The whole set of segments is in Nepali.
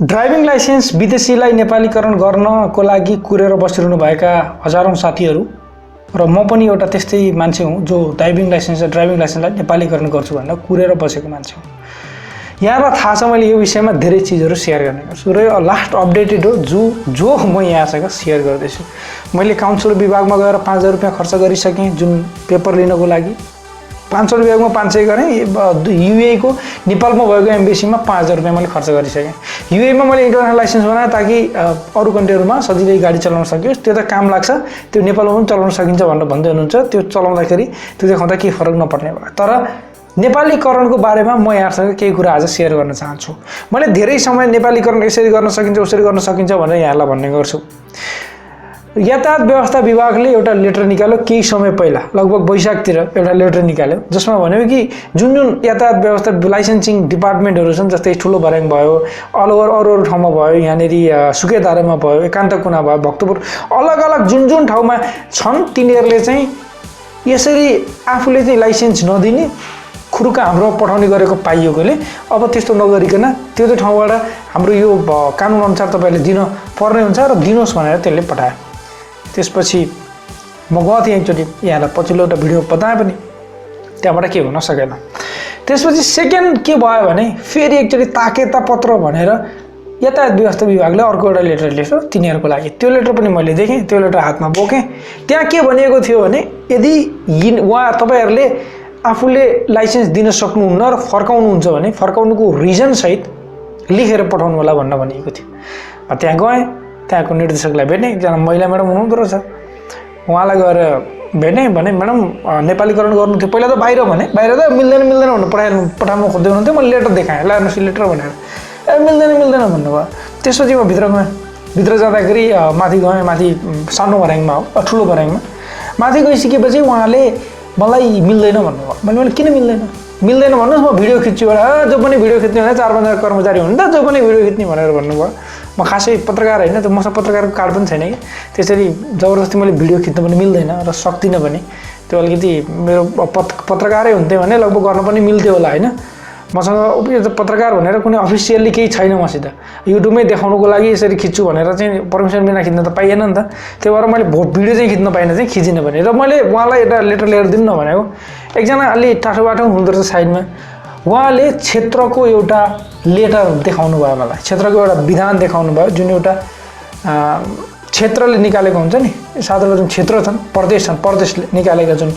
ड्राइभिङ लाइसेन्स विदेशीलाई नेपालीकरण गर्नको लागि कुरेर बसिरहनु भएका हजारौं साथीहरू र म पनि एउटा त्यस्तै मान्छे हुँ जो ड्राइभिङ लाइसेन्सलाई नेपालीकरण गर्छु भनेर कुरेर बसेको मान्छे हुँ। यहाँलाई थाहा छ मैले यो विषयमा धेरै चीजहरू शेयर गर्ने गर्छु र यो लास्ट अपडेटेड हो जो म यहाँसँग शेयर गर्दैछु। मैले काउन्सिल विभागमा गएर 5000 रुपैयाँ खर्च गरिसकेँ जुन पेपर लिनको लागि। 500 विभागमा 500 गरेँ, युए को नेपालमा भएको एम्बेसीमा 5000 रुपैयाँ मैले खर्च गरिसकेँ। युए मा मैले इन्टरनेसनल लाइसेन्स बनाएँ ताकि अरू कन्ट्रीहरुमा सजिलै गाडी चलाउन सकियोस्। त्यो त काम लाग्छ, त्यो नेपालमा पनि चलाउन सकिन्छ भनेर भन्दै हुनुहुन्छ। त्यो चलाउँदाखेरि त्यो देखाउँदा केही फरक नपर्ने भयो। तर नेपालीकरणको बारेमा म यहाँसँग केही कुरा आज शेयर गर्न चाहन्छु। मैले धेरै समय नेपालीकरण यसरी गर्न सकिन्छ उसरी गर्न सकिन्छ भनेर यहाँलाई भन्ने गर्छु। यातायात व्यवस्था विभागले एउटा लेटर निकाल्यो केही समय पहिला, लगभग वैशाखतिर एउटा लेटर निकाल्यो जसमा भन्यो कि जुन यातायात व्यवस्था लाइसेन्सिङ डिपार्टमेन्टहरु छन्, जस्तै ठुलो भर्याङ भयो, अल ओभर अरू ठाउँमा भयो, यहाँनेरि सुकेदारेमा भयो, एकान्त कुना भयो, भक्तपुर, अलग अलग जुन ठाउँमा छन् तिनीहरूले चाहिँ यसरी आफूले चाहिँ लाइसेन्स नदिने खुरुका हाम्रो पठाउने गरेको पाइएकोले अब त्यस्तो नगरिकन त्यो ठाउँबाट हाम्रो यो कानुन अनुसार तपाईले दिन पर्ने हुन्छ र दिनुहोस् भनेर त्यसले पठायो। त्यसपछि म गएको थिएँ एकचोटि, यहाँलाई पछिल्लो एउटा भिडियो बताएँ पनि, त्यहाँबाट के हुन सकेन। त्यसपछि सेकेन्ड के भयो भने फेरि एकचोटि ताकेता पत्र भनेर यातायात व्यवस्था विभागले अर्को एउटा लेटर लेख्यो तिनीहरूको लागि। त्यो लेटर पनि मैले देखेँ, त्यो लेटर हातमा बोकेँ। त्यहाँ के भनिएको थियो भने यदि तपाईहरुले आफूले लाइसेन्स दिन सक्नुहुन्न र फर्काउनुहुन्छ भने फर्काउनुको रिजन सहित लेखेर पठाउनु होला भन्न भनिएको थियो। त्यहाँ गएँ, त्यहाँको निर्देशकलाई भेटेँ, एकजना महिला म्याडम हुनुहुँदो रहेछ। उहाँलाई गएर भेटेँ भने म्याडम नेपालीकरण गर्नु थियो। पहिला त बाहिर भने, बाहिर त मिल्दैन भनेर पठाउनु खोज्दै हुनुहुन्थ्यो। मैले लेटर देखाएँ, लानुहोस् लेटर भनेर। मिल्दैन भन्नुभयो। त्यसपछि म भित्र गएँ। भित्र जाँदाखेरि माथि गएँ, माथि सानो भर्याङमा हो, ठुलो भर्याङमा। माथि गइसकेपछि उहाँले मलाई मिल्दैन भन्नुभयो। मैले किन मिल्दैन भन्नुहोस्, म भिडियो खिच्छु भनेर। जो पनि भिडियो खिच्ने भने 4-5 कर्मचारी हुन् त, जो पनि भिडियो खिच्ने भनेर भन्नुभयो। म खासै पत्रकार होइन, त मसँग पत्रकारको कार्ड पनि छैन कि, त्यसरी जबरजस्ती मैले भिडियो खिच्न पनि मिल्दैन र सक्दिनँ पनि। त्यो अलिकति मेरो पत्रकारै हुन्थेँ भने लगभग गर्न पनि मिल्थ्यो होला होइन। मसँग पत्रकार भनेर कुनै अफिसियल्ली केही छैन मसित। युट्युबमै देखाउनुको लागि यसरी खिच्छु भनेर चाहिँ पर्मिसन बिना खिच्न त पाइएन नि त। त्यही भएर मैले भिडियो चाहिँ खिच्न पाइनँ, चाहिँ खिचिनँ भने। र मैले उहाँलाई एउटा लेटर लिएर दिनु न भनेको। एकजना अलि टाठोबाटो हुनुहुँदो रहेछ साइडमा, उहाँले क्षेत्रको एउटा लेटर देखाउनु भयो मलाई, क्षेत्रको एउटा विधान देखाउनु भयो, जुन एउटा क्षेत्रले निकालेको हुन्छ नि, साधारण जुन क्षेत्र छन्, प्रदेश छन्, प्रदेशले निकालेका जुन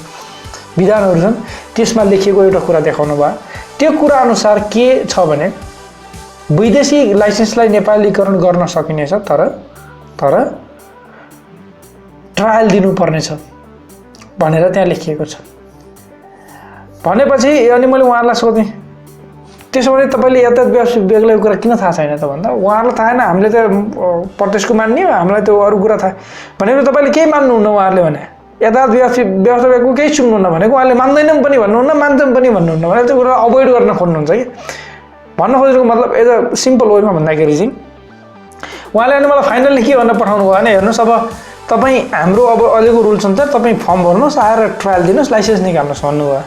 विधानहरू छन् त्यसमा लेखिएको एउटा कुरा देखाउनु भयो। त्यो कुरा अनुसार के छ भने विदेशी लाइसेन्सलाई नेपालीकरण गर्न सकिनेछ, तर ट्रायल दिनुपर्ने छ भनेर त्यहाँ लेखिएको छ। भनेपछि अनि मैले उहाँलाई सोधेँ, त्यसो भने तपाईले यातायात व्यवस्था विभागलाई कुरा किन थाहा छैन त भन्दा, उहाँलाई थाहा छैन, हामीले त प्रदेशको मान्ने हो, हामीलाई त्यो अरू कुरा थाहा भनेको तपाईले केही मान्नुहुन्न। उहाँहरूले भने यातायात व्यवस्था विभागको केही सुन्नुहुन्न भनेको, उहाँले मान्दैनौँ पनि भन्नुहुन्न, मान्छौँ पनि भन्नुहुन्न भने त्यो कुरा अभोइड गर्न खोज्नुहुन्छ कि। भन्न खोजेको मतलब एज अ सिम्पल वेमा भन्दाखेरि चाहिँ उहाँले अनि मलाई फाइनल्ली के भनेर पठाउनु भयो भने, हेर्नुहोस् अब तपाईँ हाम्रो अब अहिलेको रुल्स अनुसार तपाईँ फर्म भर्नुहोस्, आएर ट्रायल दिनुहोस्, लाइसेन्स निकाल्नुहोस् भन्नुभयो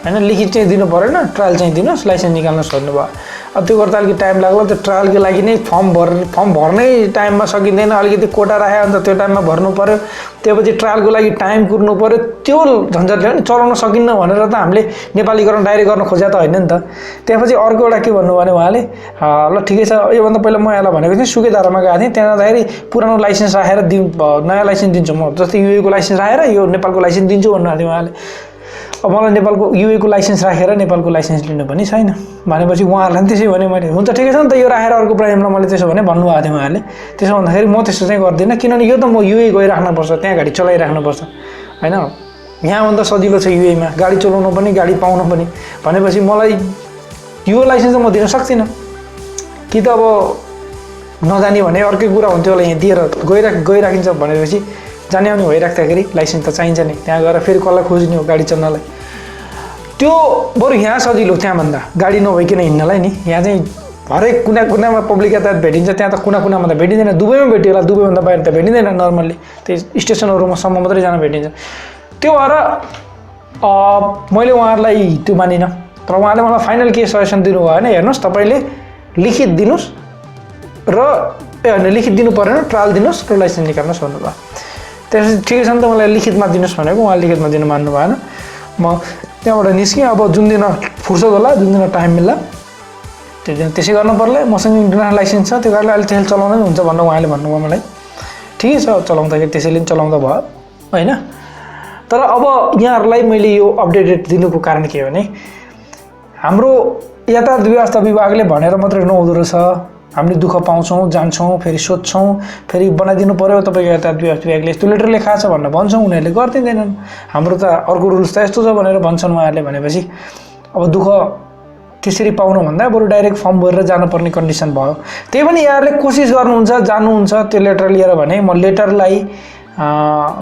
होइन। लिखित चाहिँ दिनु परेन, ट्रायल चाहिँ दिनुहोस्, लाइसेन्स निकाल्नुहोस् भन्नुभयो। अब त्यो गर्दा अलिकति टाइम लाग्ला। त्यो ट्रायलको लागि नै फर्म भर्नै टाइममा सकिँदैन, अलिकति कोटा राख्यो अन्त त्यो टाइममा भर्नु पऱ्यो। त्यसपछि ट्रायलको लागि टाइम कुर्नु पऱ्यो। त्यो झन्झटले पनि चलाउन सकिन्न भनेर त हामीले नेपालीकरण डाइरेक्ट गर्न खोजेको त होइन नि त। त्यसपछि अर्को एउटा के भन्नु भने उहाँले, ल ठिकै छ, योभन्दा पहिला म यहाँलाई भनेको थिएँ सुकेदारमा गएको थिएँ, त्यहाँ जाँदाखेरि पुरानो लाइसेन्स राखेर नयाँ लाइसेन्स दिन्छु म, जस्तै युएको लाइसेन्स राखेर यो नेपालको लाइसेन्स दिन्छु भन्नुभएको थियो उहाँले। अब मलाई नेपालको युएको लाइसेन्स राखेर नेपालको लाइसेन्स लिनु पनि छैन भनेपछि उहाँहरूलाई त्यसै भने मैले, हुन्छ ठिकै छ नि त, यो राखेर अर्को प्राइममा मैले त्यसो भने भन्नुभएको थियो उहाँले। त्यसो भन्दाखेरि म त्यस्तो चाहिँ गर्दिनँ, किनभने यो त म युए गइराख्नुपर्छ, त्यहाँ गाडी चलाइराख्नुपर्छ होइन। यहाँभन्दा सजिलो छ युएमा गाडी चलाउनु पनि गाडी पाउनु पनि। भनेपछि मलाई यो लाइसेन्स त म दिन सक्दिनँ कि त अब नजाने भने अर्कै कुरा हुन्थ्यो होला। यहाँ दिएर गइराखिन्छ भनेपछि जाने आउने भइराख्दाखेरि लाइसेन्स त चाहिन्छ नि। त्यहाँ गएर फेरि कसलाई खोज्ने हो गाडी चल्नलाई, त्यो बरु यहाँ सजिलो त्यहाँभन्दा गाडी नभइकन हिँड्नलाई नि। यहाँ चाहिँ हरेक कुनामा पब्लिक यातायात भेटिन्छ, त्यहाँ त कुनामा त भेटिँदैन। दुबईमा भेटियो होला, दुबईभन्दा बाहिर त भेटिँदैन नर्मल्ली, त्यही स्टेसनहरूमा सम्म मात्रै जान भेटिन्छ। त्यो भएर मैले उहाँहरूलाई त्यो मानिनँ। तर उहाँले मलाई फाइनल के सजेसन दिनुभयो भने, हेर्नुहोस् तपाईँले लिखित दिनुहोस्, र होइन लिखित दिनु परेन, ट्रायल दिनुहोस् र लाइसेन्स निकाल्नुहोस् भन्नुभयो। त्यसपछि ठिकै छ नि त, मलाई लिखितमा दिनुहोस् भनेको, उहाँ लिखितमा दिनु मान्नु भएन। म त्यहाँबाट निस्केँ। अब जुन दिन फुर्सद होला, जुन दिन टाइम मिल्ला त्यो दिन त्यसै गर्नु पर्ला। मसँग इन्टरनेसनल लाइसेन्स छ, त्यो कारणले अहिले त्यसले चलाउँदै हुन्छ भनेर उहाँले भन्नुभयो मलाई। ठिकै छ, चलाउँदाखेरि त्यसैले पनि चलाउँदा भयो होइन। तर अब यहाँहरूलाई मैले यो अपडेट दिनुको कारण के हो भने, हाम्रो यातायात व्यवस्था विभागले भनेर मात्रै नहुँदो रहेछ। हामीले दुःख पाउँछौँ, जान्छौँ, फेरि सोध्छौँ, फेरि बनाइदिनु पऱ्यो तपाईँको यातायात व्यवस्था विभागले यस्तो लेटर लेखाएको छ भनेर भन्छौँ, उनीहरूले गरिदिँदैनन्। हाम्रो त अर्को रुल्स त यस्तो छ भनेर भन्छन् उहाँहरूले। भनेपछि अब दुःख त्यसरी पाउनुभन्दा बरु डाइरेक्ट फर्म भरेर जानुपर्ने कन्डिसन भयो। त्यही पनि यहाँहरूले कोसिस गर्नुहुन्छ, जानुहुन्छ त्यो लेटर लिएर भने म लेटरलाई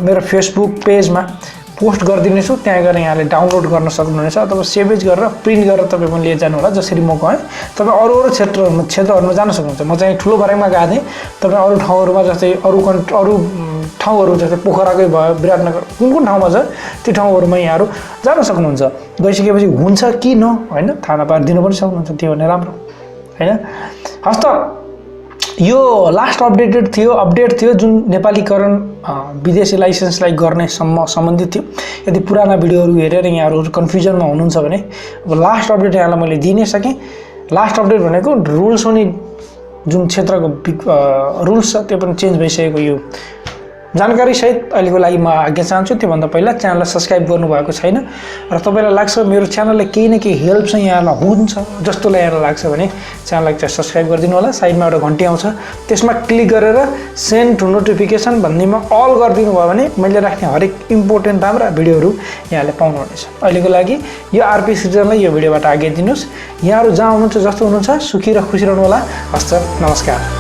मेरो फेसबुक पेजमा पोस्ट गरिदिनेछु। त्यहाँ गएर यहाँले डाउनलोड गर्न सक्नुहुनेछ अथवा सेभेज गरेर प्रिन्ट गरेर तपाईँ पनि लिएर जानु होला। जसरी म गएँ, तपाईँ अरू अरू क्षेत्रहरूमा जान सक्नुहुन्छ। म चाहिँ ठुलो भर्याङमा गएको थिएँ, तपाईँ अरू ठाउँहरूमा जस्तै अरू ठाउँहरू जस्तै पोखराकै भयो, विराटनगर, कुन ठाउँमा छ त्यो ठाउँहरूमा यहाँहरू जान सक्नुहुन्छ। गइसकेपछि हुन्छ कि न होइन, थाहा नपाएर दिनु पनि सक्नुहुन्छ, त्यो भने राम्रो होइन। हस् त, यो लास्ट अपडेट थियो जुन नेपालीकरण विदेशी लाइसेन्सलाई गर्ने सम्बन्धित थियो। यदि पुराना भिडियोहरू हेरेर यहाँहरू कन्फ्युजनमा हुनुहुन्छ भने अब लास्ट अपडेट यहाँलाई मैले दिनै सकेँ। लास्ट अपडेट भनेको रुल्स पनि जुन क्षेत्रको रुल्स छ त्यो पनि चेन्ज भइसकेको यो जानकारी सहित अहिलेको लागि म आज्ञा चाहन्छु। त्योभन्दा पहिला च्यानललाई सब्सक्राइब गर्नुभएको छैन र तपाईँलाई लाग्छ मेरो च्यानलले केही न केही हेल्प चाहिँ यहाँलाई हुन्छ जस्तो यहाँलाई लाग्छ भने च्यानललाई चाहिँ सब्सक्राइब गरिदिनु होला। साइडमा एउटा घन्टी आउँछ, त्यसमा क्लिक गरेर सेन्ड टु नोटिफिकेसन भन्नेमा अल गरिदिनु भयो भने मैले राख्ने हरेक इम्पोर्टेन्ट राम्रा भिडियोहरू यहाँले पाउनुहुनेछ। अहिलेको लागि यो आरपी सृजनलाई यो भिडियोबाट आज्ञा दिनुहोस्। यहाँहरू जहाँ हुनुहुन्छ, जस्तो हुनुहुन्छ, सुखी र खुसी रहनु होला। हस्त, नमस्कार।